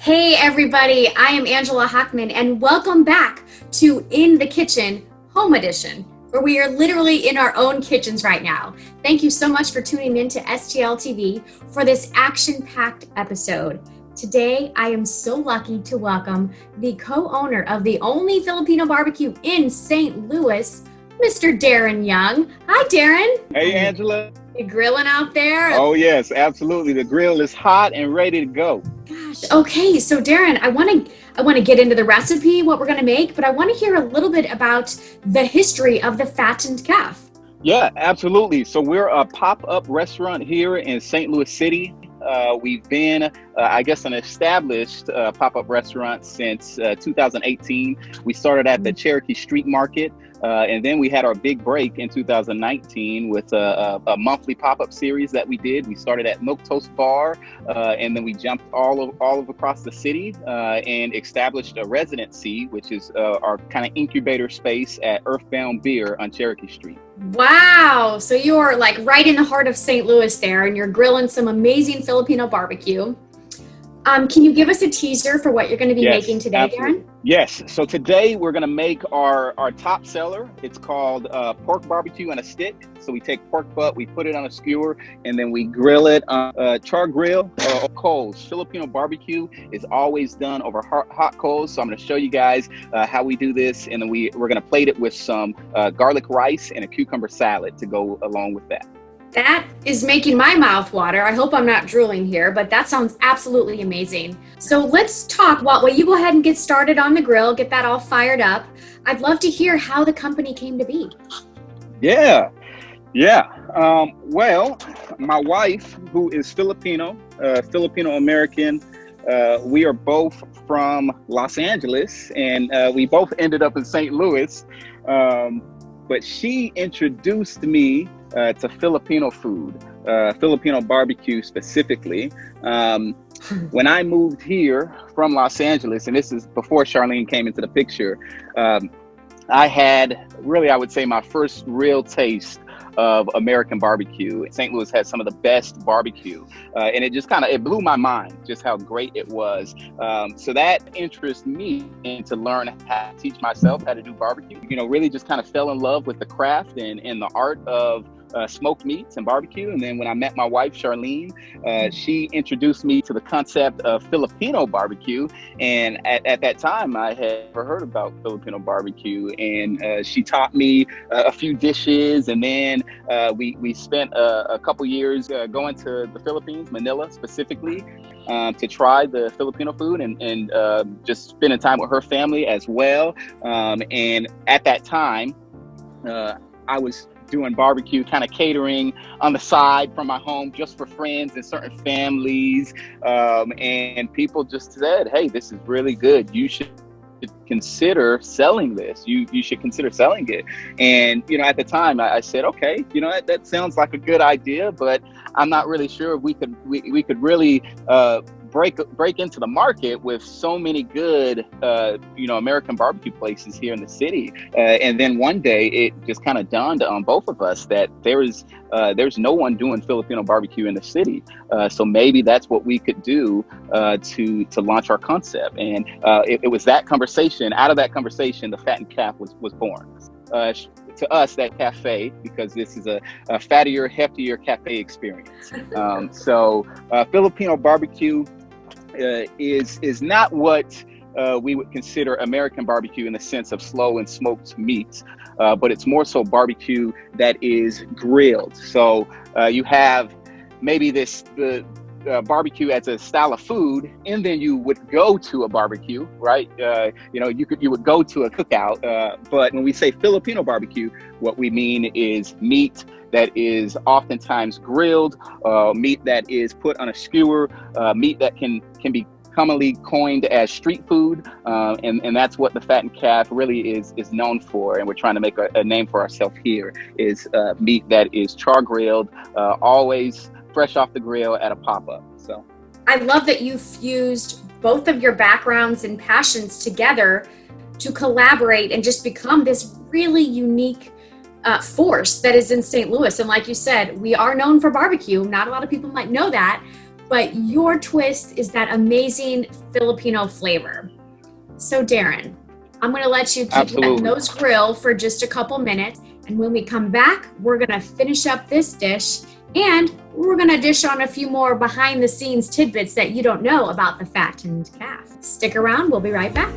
Hey everybody, I am Angela Hochman and welcome back to In the Kitchen Home Edition, where we are literally in our own kitchens right now. Thank you so much for tuning in to STL TV for this action-packed episode. Today, I am so lucky to welcome the co-owner of the only Filipino barbecue in St. Louis, Mr. Darren Young. Hi, Darren. Hey, Angela. You grilling out there? Oh, yes, absolutely. The grill is hot and ready to go. Gosh, okay. So, Darren, I want to get into the recipe, what we're going to make, but I want to hear a little bit about the history of the Fattened Caf. Yeah, absolutely. So we're a pop-up restaurant here in St. Louis City. We've been, an established pop-up restaurant since 2018. We started at the Cherokee Street Market, and then we had our big break in 2019 with a monthly pop-up series that we did. We started at Milk Toast Bar, and then we jumped all of across the city and established a residency, which is our kind of incubator space at Earthbound Beer on Cherokee Street. Wow. So you're like right in the heart of St. Louis there, and you're grilling some amazing Filipino barbecue. Can you give us a teaser for what you're going to be making today, absolutely. Darren? Yes. So today we're going to make our top seller. It's called pork barbecue on a stick. So we take pork butt, we put it on a skewer, and then we grill it on char grill or coals. Filipino barbecue is always done over hot coals. So I'm going to show you guys how we do this, and then we're going to plate it with some garlic rice and a cucumber salad to go along with that. That is making my mouth water. I hope I'm not drooling here, but that sounds absolutely amazing. So let's talk while you go ahead and get started on the grill, get that all fired up. I'd love to hear how the company came to be. Yeah. Well, my wife, who is Filipino, Filipino-American, we are both from Los Angeles, and we both ended up in St. Louis. But she introduced me to Filipino food, Filipino barbecue specifically. When I moved here from Los Angeles, and this is before Charlene came into the picture, I had really, I would say, my first real taste of American barbecue. St. Louis has some of the best barbecue, and it just it blew my mind just how great it was. So that interested me in to learn how to teach myself how to do barbecue. Really just kind of fell in love with the craft and the art of smoked meats and barbecue. And then when I met my wife, Charlene, she introduced me to the concept of Filipino barbecue. And at that time, I had never heard about Filipino barbecue. And she taught me a few dishes. And then we spent a couple years going to the Philippines, Manila specifically, to try the Filipino food and just spending time with her family as well. And at that time, I was doing barbecue, kind of catering on the side from my home just for friends and certain families. And people just said, hey, this is really good. You should consider selling this. You should consider selling it. And, at the time I said, okay, that sounds like a good idea, but I'm not really sure if we could really break into the market with so many good, American barbecue places here in the city. And then one day it just kind of dawned on both of us that there's no one doing Filipino barbecue in the city. So maybe that's what we could do to launch our concept. And it was that conversation, out of that conversation, the Fattened Caf was born. To us, that cafe, because this is a fattier, heftier cafe experience. So Filipino barbecue is not what we would consider American barbecue in the sense of slow and smoked meats, but it's more so barbecue that is grilled. So you have maybe the barbecue as a style of food, and then you would go to a barbecue, right? You would go to a cookout. But when we say Filipino barbecue, what we mean is meat that is oftentimes grilled, meat that is put on a skewer, meat that can be commonly coined as street food, and that's what the Fattened Caf really is known for. And we're trying to make a name for ourselves here, is meat that is char grilled, always fresh off the grill at a pop-up. So I love that you fused both of your backgrounds and passions together to collaborate and just become this really unique force that is in St. Louis. And like you said, we are known for barbecue. Not a lot of people might know that, but your twist is that amazing Filipino flavor. So Darren, I'm gonna let you keep letting those grill for just a couple minutes. And when we come back, we're gonna finish up this dish and we're gonna dish on a few more behind the scenes tidbits that you don't know about the Fattened Caf. Stick around, we'll be right back.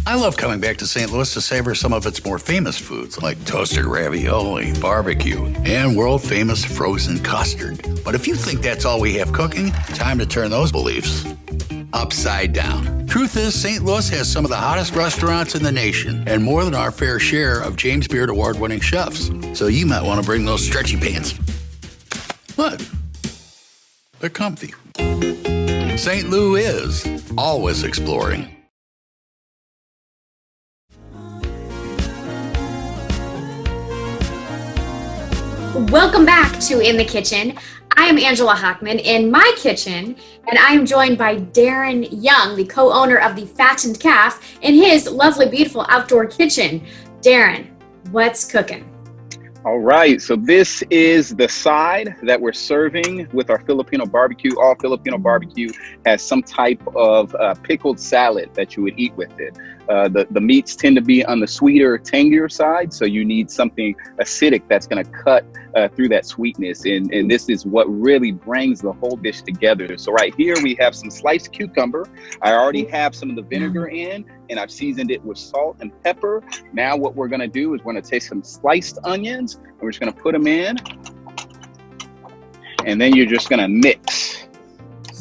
I love coming back to St. Louis to savor some of its more famous foods like toasted ravioli, barbecue, and world-famous frozen custard. But if you think that's all we have cooking, time to turn those beliefs upside down. Truth is, St. Louis has some of the hottest restaurants in the nation and more than our fair share of James Beard award-winning chefs. So you might want to bring those stretchy pants. What? They're comfy. St. Louis is always exploring. Welcome back to In the Kitchen. I am Angela Hochman in my kitchen, and I am joined by Darren Young, the co-owner of the Fattened Caf, in his lovely, beautiful outdoor kitchen. Darren, what's cooking? All right, so this is the side that we're serving with our Filipino barbecue. All Filipino barbecue has some type of pickled salad that you would eat with it. The meats tend to be on the sweeter, tangier side, so you need something acidic that's going to cut through that sweetness, and this is what really brings the whole dish together. So right here we have some sliced cucumber. I already have some of the vinegar in, and I've seasoned it with salt and pepper. Now what we're going to do is we're going to take some sliced onions, and we're just going to put them in, and then you're just going to mix.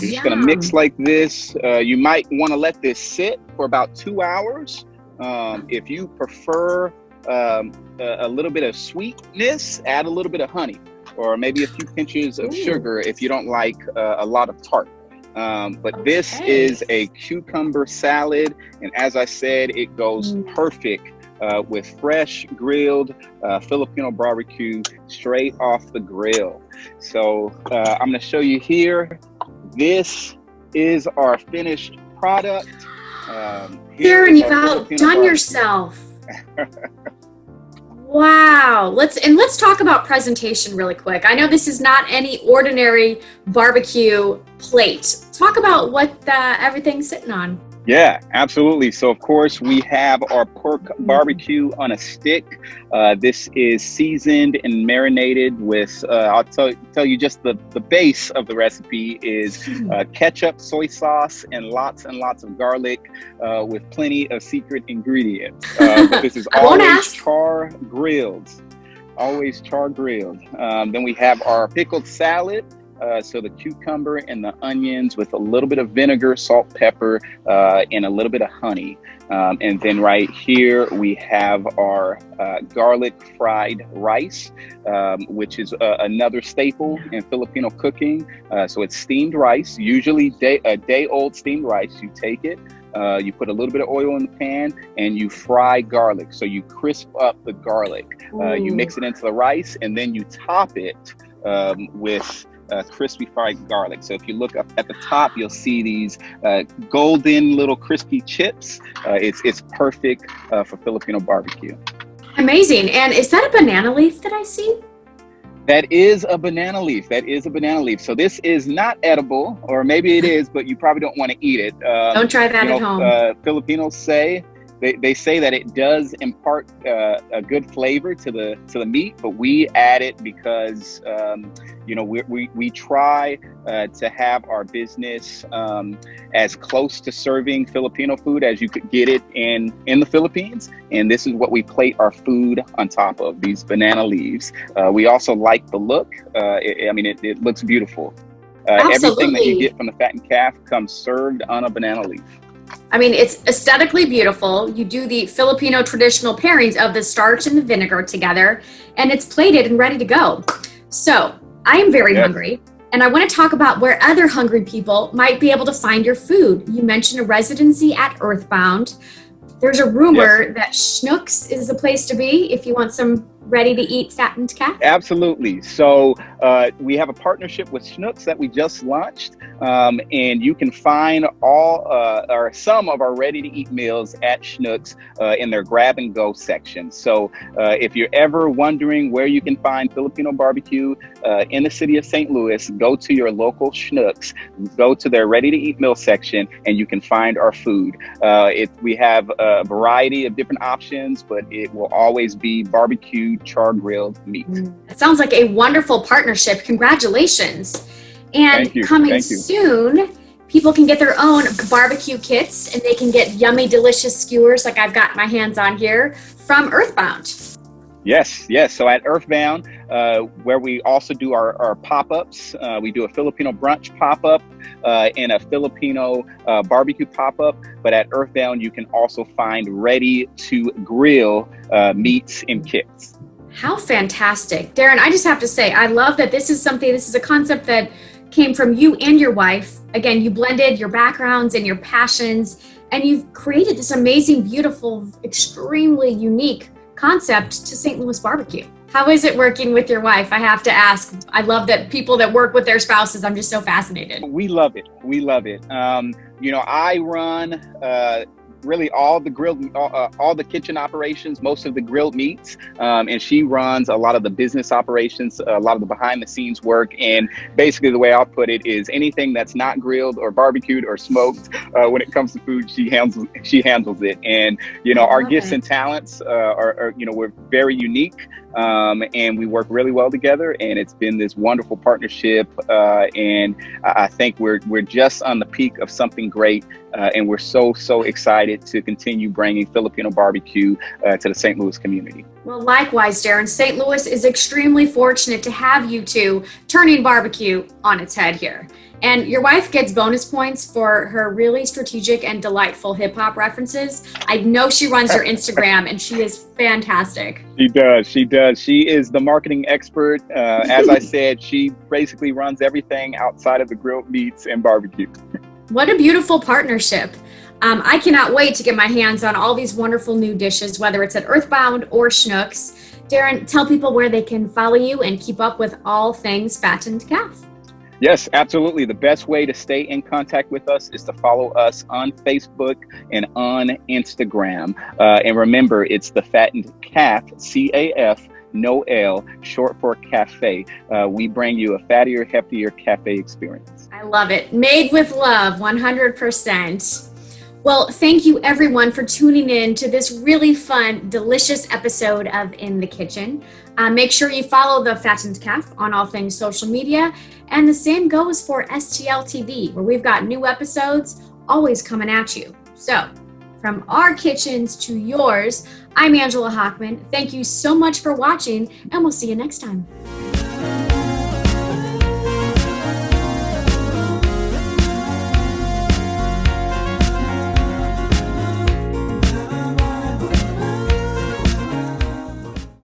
You're just going to mix like this. You might want to let this sit for about 2 hours. If you prefer a little bit of sweetness, add a little bit of honey, or maybe a few pinches of sugar if you don't like a lot of tart. But this is a cucumber salad, and as I said, it goes perfect with fresh grilled Filipino barbecue straight off the grill. So I'm going to show you here. This is our finished product. Darren, you've outdone yourself. Wow. Let's talk about presentation really quick. I know this is not any ordinary barbecue plate. Talk about what everything's sitting on. Yeah, absolutely. So, of course, we have our pork barbecue on a stick. This is seasoned and marinated with, I'll tell you just the base of the recipe is ketchup, soy sauce, and lots of garlic with plenty of secret ingredients. But this is always char grilled. Always char grilled. Then we have our pickled salad. So the cucumber and the onions with a little bit of vinegar, salt, pepper, and a little bit of honey. And then right here we have our garlic fried rice, which is another staple in Filipino cooking. So it's steamed rice, usually a day-old steamed rice. You take it, you put a little bit of oil in the pan, and you fry garlic. So you crisp up the garlic. You mix it into the rice, and then you top it with crispy fried garlic. So if you look up at the top, you'll see these golden little crispy chips. It's perfect for Filipino barbecue. Amazing. And is that a banana leaf that I see? That is a banana leaf. That is a banana leaf. So this is not edible, or maybe it is, but you probably don't want to eat it. Don't try that at home. Filipinos say they say that it does impart a good flavor to the meat, but we add it because we try to have our business as close to serving Filipino food as you could get it in the Philippines, and this is what we plate our food on top of, these banana leaves. We also like the look. It looks beautiful. Everything that you get from the Fattened Caf comes served on a banana leaf. I mean, it's aesthetically beautiful. You do the Filipino traditional pairings of the starch and the vinegar together, and it's plated and ready to go. So I am very hungry, and I want to talk about where other hungry people might be able to find your food. You mentioned a residency at Earthbound. There's a rumor that Schnucks is the place to be if you want some ready-to-eat fattened calf. Absolutely. So we have a partnership with Schnucks that we just launched, and you can find all or some of our ready-to-eat meals at Schnucks in their grab-and-go section. So if you're ever wondering where you can find Filipino barbecue in the city of St. Louis, go to your local Schnucks, go to their ready-to-eat meal section, and you can find our food. We have a variety of different options, but it will always be barbecued, char-grilled meat. It sounds like a wonderful partnership. Congratulations. And coming soon, people can get their own barbecue kits, and they can get yummy, delicious skewers like I've got my hands on here from Earthbound. Yes. So at Earthbound, where we also do our pop-ups, we do a Filipino brunch pop-up and a Filipino barbecue pop-up. But at Earthbound, you can also find ready-to-grill meats in kits. How fantastic. Darren, I just have to say, I love that this is a concept that came from you and your wife. Again, you blended your backgrounds and your passions, and you've created this amazing, beautiful, extremely unique concept to St. Louis barbecue. How is it working with your wife? I have to ask. I love that people that work with their spouses. I'm just so fascinated. We love it. I run really all the kitchen operations, most of the grilled meats, and she runs a lot of the business operations, a lot of the behind the scenes work. And basically the way I'll put it is anything that's not grilled or barbecued or smoked, when it comes to food, she handles it. And our gifts and talents are we're very unique, and we work really well together, and it's been this wonderful partnership, and I think we're just on the peak of something great, and we're so excited to continue bringing Filipino barbecue to the St. Louis community. Well, likewise, Darren, St. Louis is extremely fortunate to have you two turning barbecue on its head here. And your wife gets bonus points for her really strategic and delightful hip hop references. I know she runs your Instagram, and she is fantastic. She does. She is the marketing expert. As I said, she basically runs everything outside of the grilled meats and barbecue. What a beautiful partnership. I cannot wait to get my hands on all these wonderful new dishes, whether it's at Earthbound or Schnucks. Darren, tell people where they can follow you and keep up with all things Fattened Caf. Yes, absolutely. The best way to stay in contact with us is to follow us on Facebook and on Instagram. And remember, it's the Fattened Caf, C-A-F, no L, short for cafe. We bring you a fattier, heftier cafe experience. I love it. Made with love, 100%. Well, thank you everyone for tuning in to this really fun, delicious episode of In the Kitchen. Make sure you follow the Fattened Caf on all things social media. And the same goes for STL TV, where we've got new episodes always coming at you. So, from our kitchens to yours, I'm Angela Hochman. Thank you so much for watching, and we'll see you next time.